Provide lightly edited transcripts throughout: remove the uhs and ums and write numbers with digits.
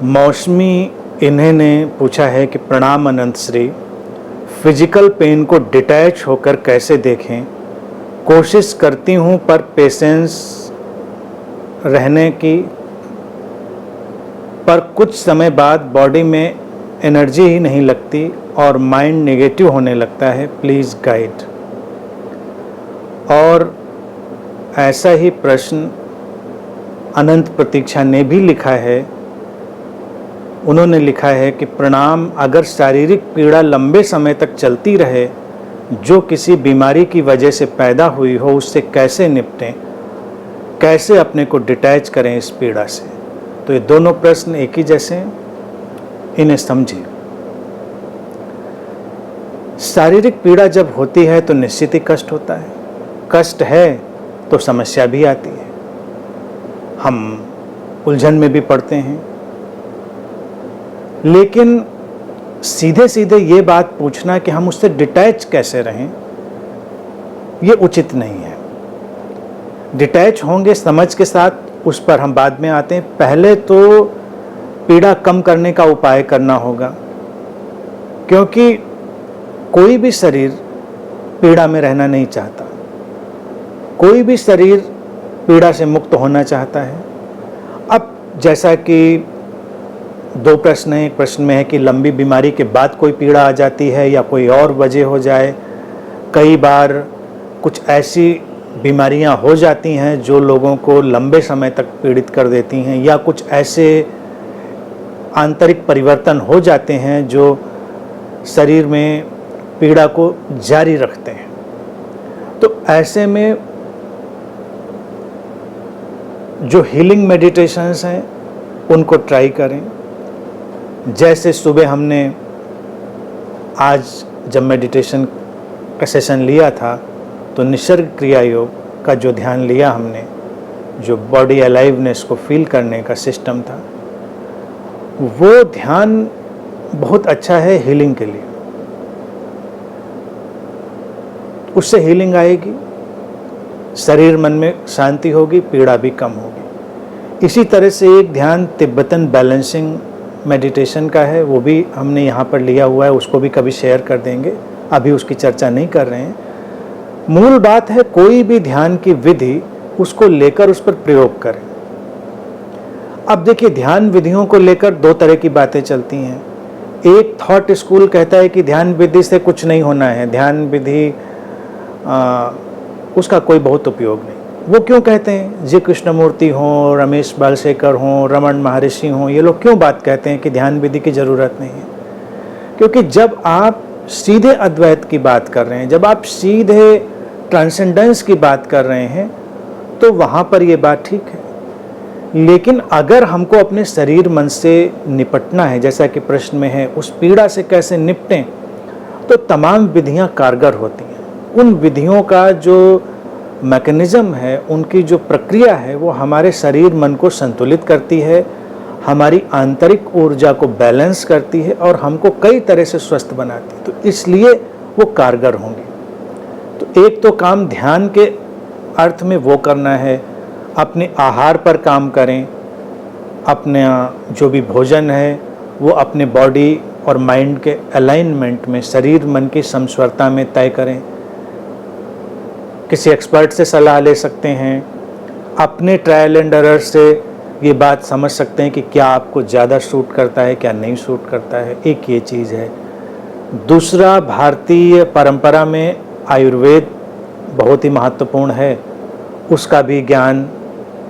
मौसमी इन्हें ने पूछा है कि प्रणाम अनंत श्री, फिजिकल पेन को डिटैच होकर कैसे देखें। कोशिश करती हूँ पर पेशेंस रहने की, पर कुछ समय बाद बॉडी में एनर्जी ही नहीं लगती और माइंड नेगेटिव होने लगता है, प्लीज़ गाइड। और ऐसा ही प्रश्न अनंत प्रतीक्षा ने भी लिखा है। उन्होंने लिखा है कि प्रणाम, अगर शारीरिक पीड़ा लंबे समय तक चलती रहे जो किसी बीमारी की वजह से पैदा हुई हो, उससे कैसे निपटें, कैसे अपने को डिटैच करें इस पीड़ा से। तो ये दोनों प्रश्न एक ही जैसे हैं, इन्हें समझिए। शारीरिक पीड़ा जब होती है तो निश्चित ही कष्ट होता है, कष्ट है तो समस्या भी आती है, हम उलझन में भी पड़ते हैं। लेकिन सीधे सीधे ये बात पूछना कि हम उससे डिटैच कैसे रहें, ये उचित नहीं है। डिटैच होंगे समझ के साथ, उस पर हम बाद में आते हैं। पहले तो पीड़ा कम करने का उपाय करना होगा, क्योंकि कोई भी शरीर पीड़ा में रहना नहीं चाहता, कोई भी शरीर पीड़ा से मुक्त होना चाहता है। अब जैसा कि दो प्रश्न हैं, एक प्रश्न में है कि लंबी बीमारी के बाद कोई पीड़ा आ जाती है या कोई और वजह हो जाए। कई बार कुछ ऐसी बीमारियां हो जाती हैं जो लोगों को लंबे समय तक पीड़ित कर देती हैं, या कुछ ऐसे आंतरिक परिवर्तन हो जाते हैं जो शरीर में पीड़ा को जारी रखते हैं। तो ऐसे में जो हीलिंग मेडिटेशंस हैं उनको ट्राई करें। जैसे सुबह हमने आज जब मेडिटेशन का सेशन लिया था तो निसर्ग क्रिया योग का जो ध्यान लिया हमने, जो बॉडी अलाइवनेस को फील करने का सिस्टम था, वो ध्यान बहुत अच्छा है हीलिंग के लिए। उससे हीलिंग आएगी, शरीर मन में शांति होगी, पीड़ा भी कम होगी। इसी तरह से एक ध्यान तिब्बतन बैलेंसिंग मेडिटेशन का है, वो भी हमने यहाँ पर लिया हुआ है, उसको भी कभी शेयर कर देंगे, अभी उसकी चर्चा नहीं कर रहे हैं। मूल बात है कोई भी ध्यान की विधि उसको लेकर उस पर प्रयोग करें। अब देखिए, ध्यान विधियों को लेकर दो तरह की बातें चलती हैं। एक थॉट स्कूल कहता है कि ध्यान विधि से कुछ नहीं होना है, ध्यान विधि उसका कोई बहुत उपयोग नहीं। वो क्यों कहते हैं? जी कृष्णमूर्ति हों, रमेश बालशेखर हों, रमन महर्षि हों, ये लोग क्यों बात कहते हैं कि ध्यान विधि की ज़रूरत नहीं है? क्योंकि जब आप सीधे अद्वैत की बात कर रहे हैं, जब आप सीधे ट्रांसेंडेंस की बात कर रहे हैं, तो वहाँ पर ये बात ठीक है। लेकिन अगर हमको अपने शरीर मन से निपटना है, जैसा कि प्रश्न में है, उस पीड़ा से कैसे निपटें, तो तमाम विधियाँ कारगर होती हैं। उन विधियों का जो मैकेनिज़्म है, उनकी जो प्रक्रिया है, वो हमारे शरीर मन को संतुलित करती है, हमारी आंतरिक ऊर्जा को बैलेंस करती है और हमको कई तरह से स्वस्थ बनाती है। तो इसलिए वो कारगर होंगी। तो एक तो काम ध्यान के अर्थ में वो करना है, अपने आहार पर काम करें, अपने जो भी भोजन है वो अपने बॉडी और माइंड के अलाइनमेंट में, शरीर मन की समस्वरता में तय करें। किसी एक्सपर्ट से सलाह ले सकते हैं, अपने ट्रायल एंड एरर से ये बात समझ सकते हैं कि क्या आपको ज़्यादा सूट करता है, क्या नहीं सूट करता है। एक ये चीज़ है। दूसरा, भारतीय परंपरा में आयुर्वेद बहुत ही महत्वपूर्ण है, उसका भी ज्ञान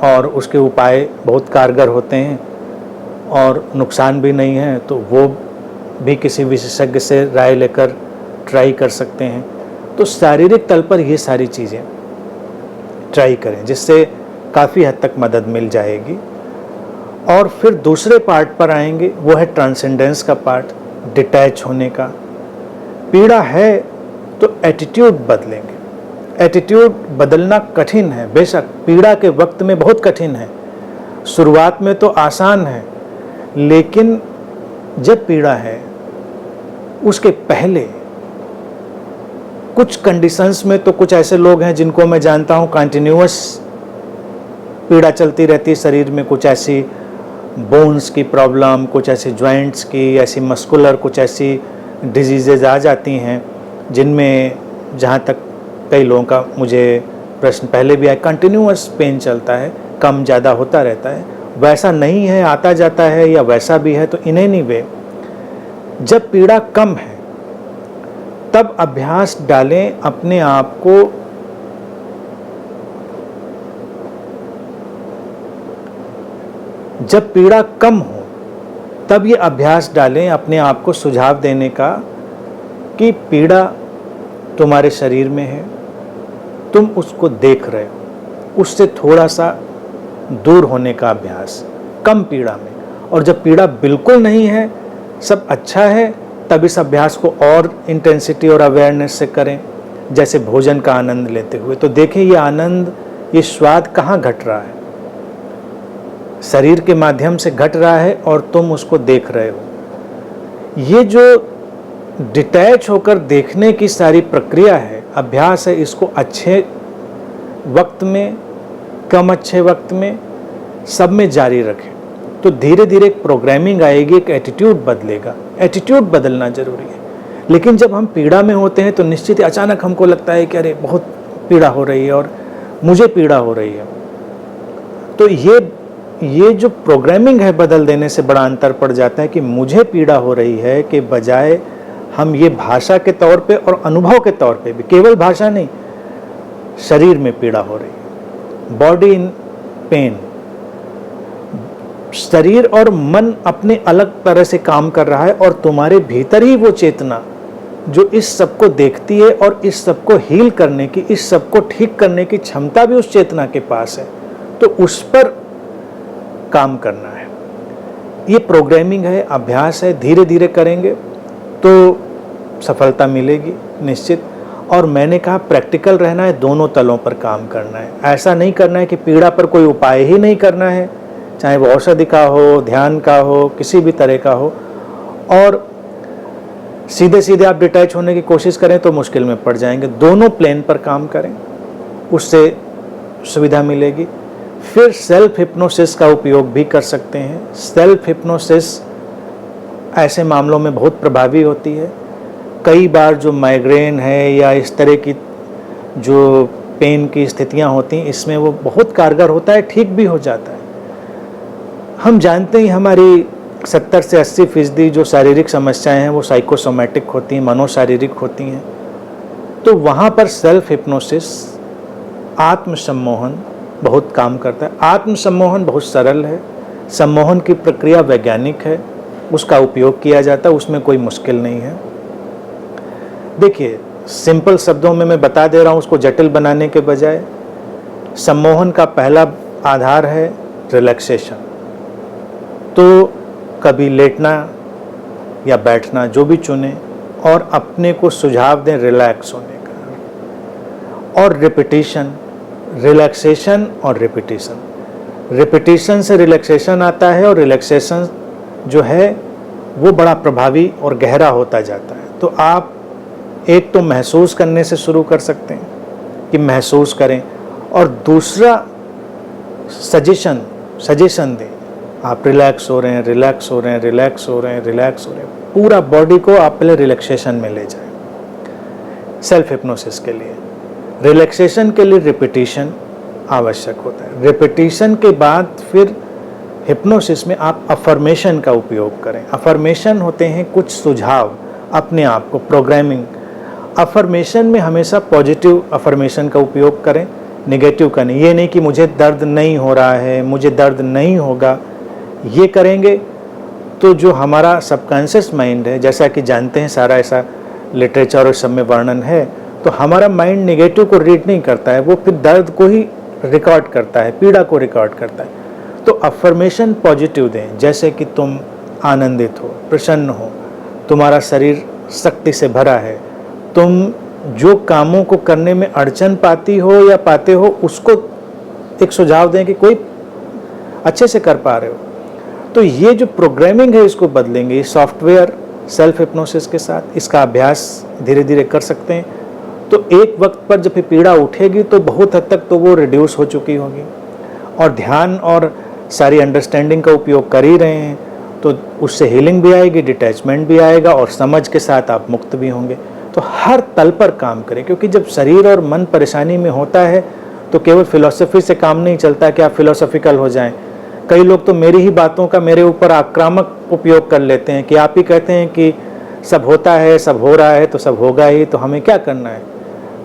और उसके उपाय बहुत कारगर होते हैं और नुकसान भी नहीं है, तो वो भी किसी विशेषज्ञ से राय लेकर ट्राई कर सकते हैं। तो शारीरिक तल पर ये सारी चीज़ें ट्राई करें, जिससे काफ़ी हद तक मदद मिल जाएगी। और फिर दूसरे पार्ट पर आएंगे, वो है ट्रांसेंडेंस का पार्ट, डिटैच होने का। पीड़ा है तो एटीट्यूड बदलेंगे। एटीट्यूड बदलना कठिन है, बेशक पीड़ा के वक्त में बहुत कठिन है, शुरुआत में तो आसान है, लेकिन जब पीड़ा है उसके पहले कुछ कंडीशंस में तो कुछ ऐसे लोग हैं जिनको मैं जानता हूं कंटिन्यूअस पीड़ा चलती रहती है शरीर में, कुछ ऐसी बोन्स की प्रॉब्लम, कुछ ऐसे जॉइंट्स की, ऐसी मस्कुलर कुछ ऐसी डिजीज़ेज आ जाती हैं जिनमें, जहाँ तक कई लोगों का मुझे प्रश्न पहले भी आया, कंटिन्यूअस पेन चलता है, कम ज़्यादा होता रहता है। वैसा नहीं है, आता जाता है, या वैसा भी है तो इन एनी वे जब पीड़ा कम है तब अभ्यास डालें अपने आप को जब पीड़ा कम हो तब ये अभ्यास डालें अपने आप को सुझाव देने का कि पीड़ा तुम्हारे शरीर में है, तुम उसको देख रहे हो, उससे थोड़ा सा दूर होने का अभ्यास, कम पीड़ा में। और जब पीड़ा बिल्कुल नहीं है, सब अच्छा है, तब इस अभ्यास को और इंटेंसिटी और अवेयरनेस से करें, जैसे भोजन का आनंद लेते हुए। तो देखें ये आनंद, ये स्वाद कहाँ घट रहा है, शरीर के माध्यम से घट रहा है और तुम उसको देख रहे हो। ये जो डिटैच होकर देखने की सारी प्रक्रिया है, अभ्यास है, इसको अच्छे वक्त में, कम अच्छे वक्त में, सब में जारी रखें। तो धीरे धीरे एक प्रोग्रामिंग आएगी, एक एटीट्यूड बदलेगा। एटीट्यूड बदलना जरूरी है। लेकिन जब हम पीड़ा में होते हैं तो निश्चित ही अचानक हमको लगता है कि अरे बहुत पीड़ा हो रही है और मुझे पीड़ा हो रही है। तो ये जो प्रोग्रामिंग है, बदल देने से बड़ा अंतर पड़ जाता है कि मुझे पीड़ा हो रही है, के बजाय हम ये भाषा के तौर पे और अनुभव के तौर पे भी, केवल भाषा नहीं, शरीर में पीड़ा हो रही है, बॉडी इन पेन, शरीर और मन अपने अलग तरह से काम कर रहा है, और तुम्हारे भीतर ही वो चेतना जो इस सब को देखती है और इस सब को हील करने की, इस सब को ठीक करने की क्षमता भी उस चेतना के पास है। तो उस पर काम करना है। ये प्रोग्रामिंग है, अभ्यास है, धीरे धीरे करेंगे तो सफलता मिलेगी निश्चित। और मैंने कहा प्रैक्टिकल रहना है, दोनों तलों पर काम करना है। ऐसा नहीं करना है कि पीड़ा पर कोई उपाय ही नहीं करना है, चाहे वो औषधि का हो, ध्यान का हो, किसी भी तरह का हो, और सीधे सीधे आप डिटैच होने की कोशिश करें तो मुश्किल में पड़ जाएंगे। दोनों प्लेन पर काम करें, उससे सुविधा मिलेगी। फिर सेल्फ हिप्नोसिस का उपयोग भी कर सकते हैं। सेल्फ हिप्नोसिस ऐसे मामलों में बहुत प्रभावी होती है। कई बार जो माइग्रेन है या इस तरह की जो पेन की स्थितियां होती हैं, इसमें वो बहुत कारगर होता है, ठीक भी हो जाता है। हम जानते हैं हमारी 70 से 80% जो शारीरिक समस्याएं हैं वो साइकोसोमैटिक होती हैं, मनोशारीरिक होती हैं। तो वहाँ पर सेल्फ हिप्नोसिस, आत्मसम्मोहन बहुत काम करता है। आत्मसम्मोहन बहुत सरल है, सम्मोहन की प्रक्रिया वैज्ञानिक है, उसका उपयोग किया जाता है, उसमें कोई मुश्किल नहीं है। देखिए, सिंपल शब्दों में मैं बता दे रहा हूँ, उसको जटिल बनाने के बजाय। सम्मोहन का पहला आधार है रिलैक्सेशन। तो कभी लेटना या बैठना, जो भी चुने, और अपने को सुझाव दें रिलैक्स होने का। और रिपीटिशन, रिलैक्सेशन और रिपीटिशन। रिपीटिशन से रिलैक्सेशन आता है, और रिलैक्सेशन जो है वो बड़ा प्रभावी और गहरा होता जाता है। तो आप एक तो महसूस करने से शुरू कर सकते हैं कि महसूस करें, और दूसरा सजेशन दें। आप रिलैक्स हो रहे हैं, रिलैक्स हो रहे हैं, रिलैक्स हो रहे हैं, रिलैक्स हो रहे हैं, पूरा बॉडी को आप पहले रिलैक्सेशन में ले जाएं। सेल्फ हिप्नोसिस के लिए, रिलैक्सेशन के लिए रिपीटिशन आवश्यक होता है। रिपीटिशन के बाद फिर हिप्नोसिस में आप अफर्मेशन का उपयोग करें। अफर्मेशन होते हैं कुछ सुझाव, अपने आप को प्रोग्रामिंग। अफर्मेशन में हमेशा पॉजिटिव अफर्मेशन का उपयोग करें, नेगेटिव का नहीं। ये नहीं कि मुझे दर्द नहीं हो रहा है, मुझे दर्द नहीं होगा। ये करेंगे तो जो हमारा सबकॉन्शियस माइंड है, जैसा कि जानते हैं सारा ऐसा लिटरेचर और सब में वर्णन है, तो हमारा माइंड नेगेटिव को रीड नहीं करता है, वो फिर दर्द को ही रिकॉर्ड करता है, पीड़ा को रिकॉर्ड करता है। तो अफर्मेशन पॉजिटिव दें, जैसे कि तुम आनंदित हो, प्रसन्न हो, तुम्हारा शरीर शक्ति से भरा है, तुम जो कामों को करने में अड़चन पाती हो या पाते हो, उसको एक सुझाव दें कि कोई अच्छे से कर पा रहे हो। तो ये जो प्रोग्रामिंग है इसको बदलेंगे। ये सॉफ्टवेयर सेल्फ हिप्नोसिस के साथ इसका अभ्यास धीरे धीरे कर सकते हैं। तो एक वक्त पर जब पीड़ा उठेगी तो बहुत हद तक तो वो रिड्यूस हो चुकी होगी, और ध्यान और सारी अंडरस्टैंडिंग का उपयोग कर ही रहे हैं, तो उससे हीलिंग भी आएगी, डिटैचमेंट भी आएगा और समझ के साथ आप मुक्त भी होंगे। तो हर तल पर काम करें, क्योंकि जब शरीर और मन परेशानी में होता है तो केवल फिलॉसफी से काम नहीं चलता कि आप फिलोसॉफिकल हो जाएं। कई लोग तो मेरी ही बातों का मेरे ऊपर आक्रामक उपयोग कर लेते हैं कि आप ही कहते हैं कि सब होता है, सब हो रहा है, तो सब होगा ही, तो हमें क्या करना है।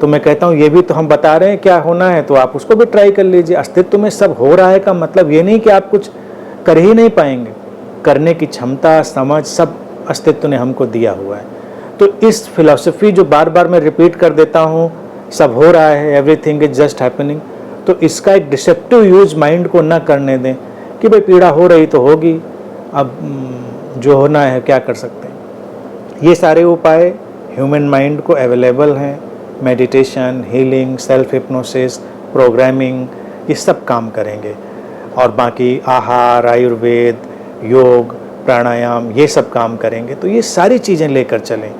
तो मैं कहता हूँ ये भी तो हम बता रहे हैं क्या होना है, तो आप उसको भी ट्राई कर लीजिए। अस्तित्व में सब हो रहा है का मतलब ये नहीं कि आप कुछ कर ही नहीं पाएंगे, करने की क्षमता, समझ सब अस्तित्व ने हमको दिया हुआ है। तो इस फिलॉसफी जो बार बार मैं रिपीट कर देता हूँ, सब हो रहा है, एवरीथिंग इज जस्ट हैपनिंग, तो इसका एक डिसेप्टिव यूज माइंड को ना करने दें कि भाई पीड़ा हो रही तो होगी, अब जो होना है क्या कर सकते हैं। ये सारे उपाय ह्यूमन माइंड को अवेलेबल हैं। Meditation, healing, self hypnosis, programming, ये सब काम करेंगे। और बाकी आहार, आयुर्वेद, योग, प्राणायाम, ये सब काम करेंगे। तो ये सारी चीज़ें लेकर चलें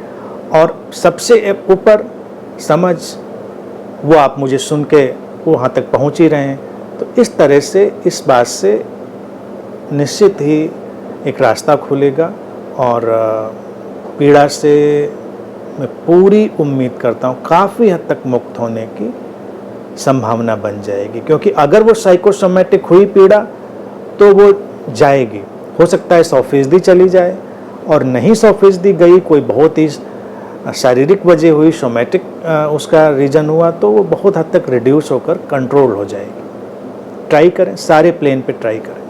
और सबसे ऊपर समझ, वो आप मुझे सुन के वहाँ तक पहुँच ही रहे हैं। तो इस तरह से, इस बात से निश्चित ही एक रास्ता खुलेगा और पीड़ा से मैं पूरी उम्मीद करता हूँ काफ़ी हद तक मुक्त होने की संभावना बन जाएगी। क्योंकि अगर वो साइकोसोमेटिक हुई पीड़ा तो वो जाएगी, हो सकता है 100% चली जाए, और नहीं 100% गई, कोई बहुत ही शारीरिक वजह हुई, सोमेटिक उसका रीजन हुआ, तो वो बहुत हद तक रिड्यूस होकर कंट्रोल हो जाएगी। ट्राई करें, सारे प्लेन पे ट्राई करें।